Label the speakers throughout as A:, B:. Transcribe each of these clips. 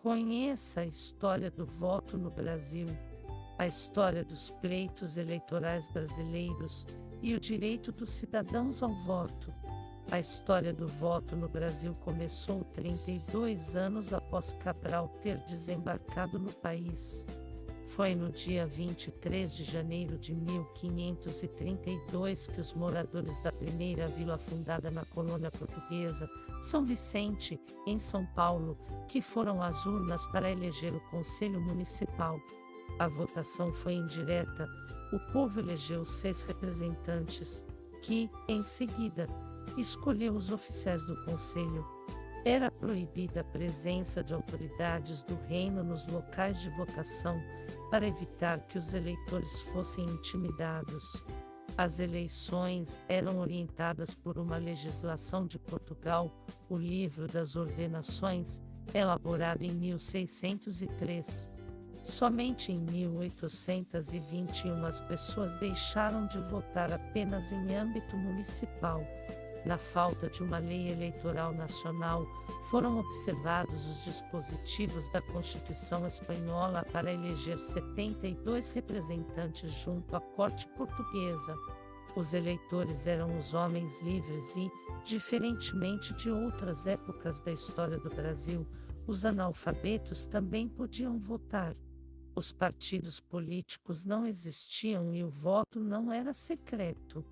A: Conheça a história do voto no Brasil, a história dos pleitos eleitorais brasileiros e o direito dos cidadãos ao voto. A história do voto no Brasil começou 32 anos após Cabral ter desembarcado no país. Foi no dia 23 de janeiro de 1532 que os moradores da primeira vila fundada na colônia portuguesa, São Vicente, em São Paulo, que foram às urnas para eleger o Conselho Municipal. A votação foi indireta, o povo elegeu 6 representantes, que, em seguida, escolheu os oficiais do Conselho. Era proibida a presença de autoridades do reino nos locais de votação, para evitar que os eleitores fossem intimidados. As eleições eram orientadas por uma legislação de Portugal, o Livro das Ordenações, elaborado em 1603. Somente em 1821 as pessoas deixaram de votar apenas em âmbito municipal. Na falta de uma lei eleitoral nacional, foram observados os dispositivos da Constituição Espanhola para eleger 72 representantes junto à Corte Portuguesa. Os eleitores eram os homens livres e, diferentemente de outras épocas da história do Brasil, os analfabetos também podiam votar. Os partidos políticos não existiam e o voto não era secreto.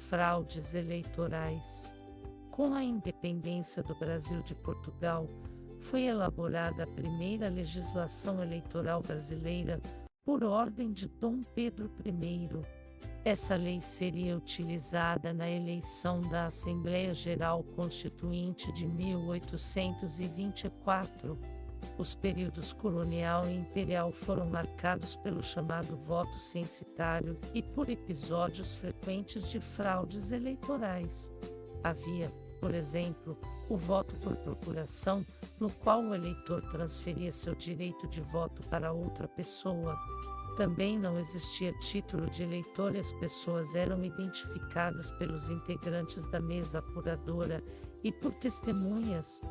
A: Fraudes eleitorais. Com a independência do Brasil de Portugal, foi elaborada a primeira legislação eleitoral brasileira, por ordem de Dom Pedro I. Essa lei seria utilizada na eleição da Assembleia Geral Constituinte de 1824. Os períodos colonial e imperial foram marcados pelo chamado voto censitário e por episódios frequentes de fraudes eleitorais. Havia, por exemplo, o voto por procuração, no qual o eleitor transferia seu direito de voto para outra pessoa. Também não existia título de eleitor e as pessoas eram identificadas pelos integrantes da mesa apuradora e por testemunhas.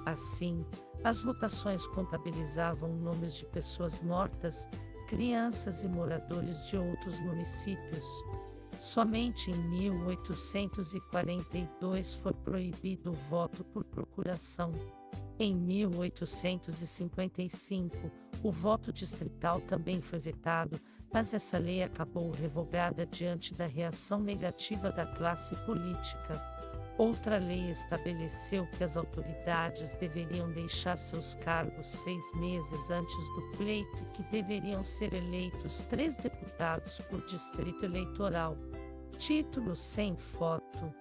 A: Assim, as votações contabilizavam nomes de pessoas mortas, crianças e moradores de outros municípios. Somente em 1842 foi proibido o voto por procuração. Em 1855, o voto distrital também foi vetado, mas essa lei acabou revogada diante da reação negativa da classe política. Outra lei estabeleceu que as autoridades deveriam deixar seus cargos 6 meses antes do pleito e que deveriam ser eleitos 3 deputados por distrito eleitoral. Título sem foto.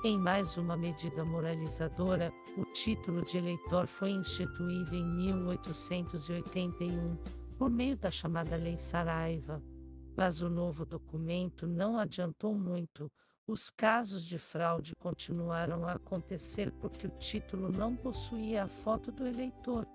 A: Em mais uma medida moralizadora, o título de eleitor foi instituído em 1881, por meio da chamada Lei Saraiva. Mas o novo documento não adiantou muito. Os casos de fraude continuaram a acontecer porque o título não possuía a foto do eleitor.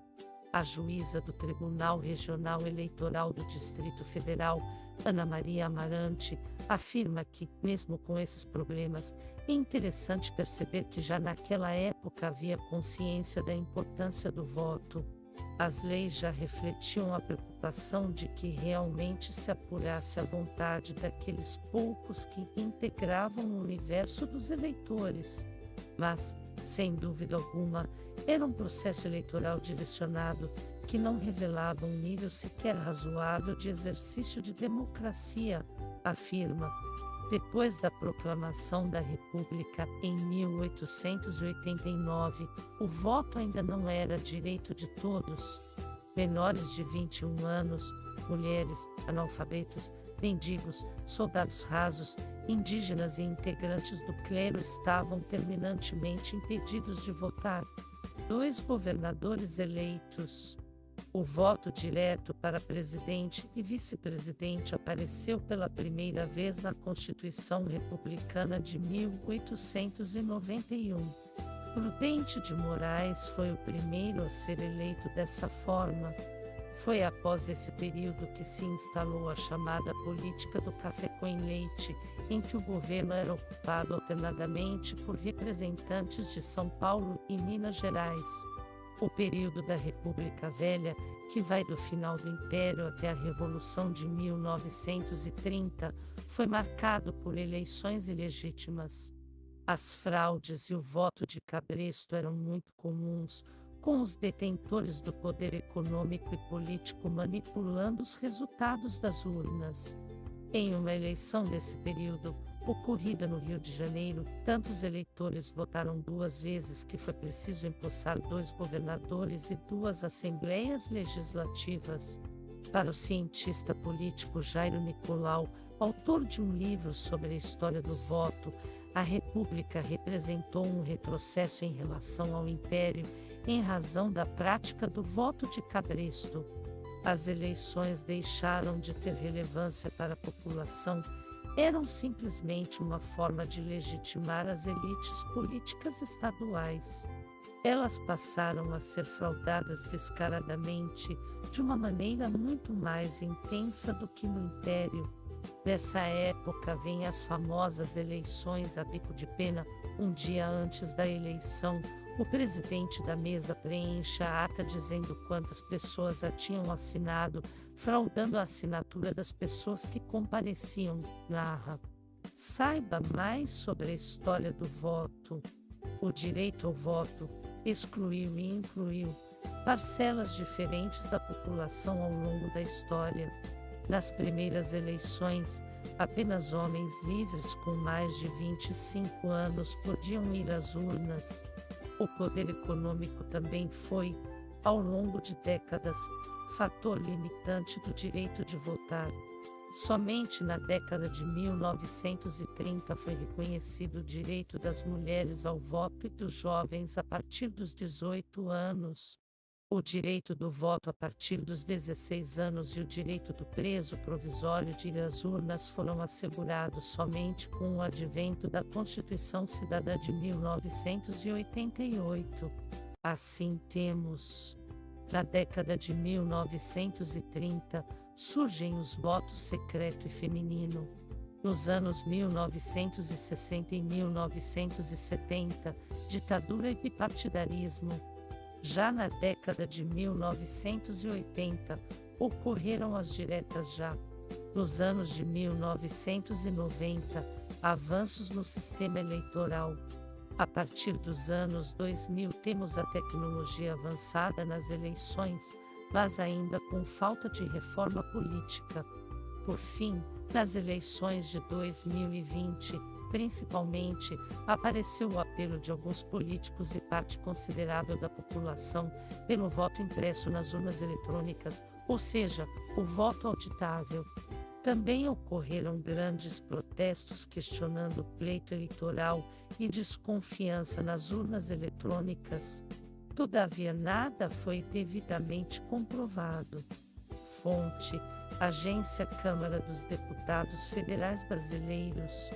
A: A juíza do Tribunal Regional Eleitoral do Distrito Federal, Ana Maria Amarante, afirma que, mesmo com esses problemas, é interessante perceber que já naquela época havia consciência da importância do voto. As leis já refletiam a preocupação de que realmente se apurasse a vontade daqueles poucos que integravam o universo dos eleitores. Mas, sem dúvida alguma, era um processo eleitoral direcionado, que não revelava um nível sequer razoável de exercício de democracia, afirma. Depois da proclamação da República, em 1889, o voto ainda não era direito de todos. Menores de 21 anos, mulheres, analfabetos, mendigos, soldados rasos, indígenas e integrantes do clero estavam terminantemente impedidos de votar. 2 governadores eleitos. O voto direto para presidente e vice-presidente apareceu pela primeira vez na Constituição Republicana de 1891. Prudente de Moraes foi o primeiro a ser eleito dessa forma. Foi após esse período que se instalou a chamada política do café com leite, em que o governo era ocupado alternadamente por representantes de São Paulo e Minas Gerais. O período da República Velha, que vai do final do Império até a Revolução de 1930, foi marcado por eleições ilegítimas. As fraudes e o voto de cabresto eram muito comuns, com os detentores do poder econômico e político manipulando os resultados das urnas. Em uma eleição desse período, ocorrida no Rio de Janeiro, tantos eleitores votaram 2 vezes que foi preciso empossar 2 governadores e 2 assembleias legislativas. Para o cientista político Jairo Nicolau, autor de um livro sobre a história do voto, a República representou um retrocesso em relação ao Império, em razão da prática do voto de cabresto. As eleições deixaram de ter relevância para a população, eram simplesmente uma forma de legitimar as elites políticas estaduais. Elas passaram a ser fraudadas descaradamente, de uma maneira muito mais intensa do que no Império. Dessa época vêm as famosas eleições a bico de pena. Um dia antes da eleição, o presidente da mesa preenche a ata dizendo quantas pessoas a tinham assinado, fraudando a assinatura das pessoas que compareciam, narra. Saiba mais sobre a história do voto. O direito ao voto excluiu e incluiu parcelas diferentes da população ao longo da história. Nas primeiras eleições, apenas homens livres com mais de 25 anos podiam ir às urnas. O poder econômico também foi, ao longo de décadas, fator limitante do direito de votar. Somente na década de 1930 foi reconhecido o direito das mulheres ao voto e dos jovens a partir dos 18 anos. O direito do voto a partir dos 16 anos e o direito do preso provisório de ir às urnas foram assegurados somente com o advento da Constituição Cidadã de 1988. Assim temos, na década de 1930, surgem os votos secreto e feminino. Nos anos 1960 e 1970, ditadura e bipartidarismo. Já na década de 1980, ocorreram as diretas já. Nos anos de 1990, avanços no sistema eleitoral. A partir dos anos 2000 temos a tecnologia avançada nas eleições, mas ainda com falta de reforma política. Por fim, nas eleições de 2020, principalmente, apareceu o apelo de alguns políticos e parte considerável da população pelo voto impresso nas urnas eletrônicas, ou seja, o voto auditável. Também ocorreram grandes protestos questionando o pleito eleitoral e desconfiança nas urnas eletrônicas. Todavia, nada foi devidamente comprovado. Fonte: Agência Câmara dos Deputados Federais Brasileiros.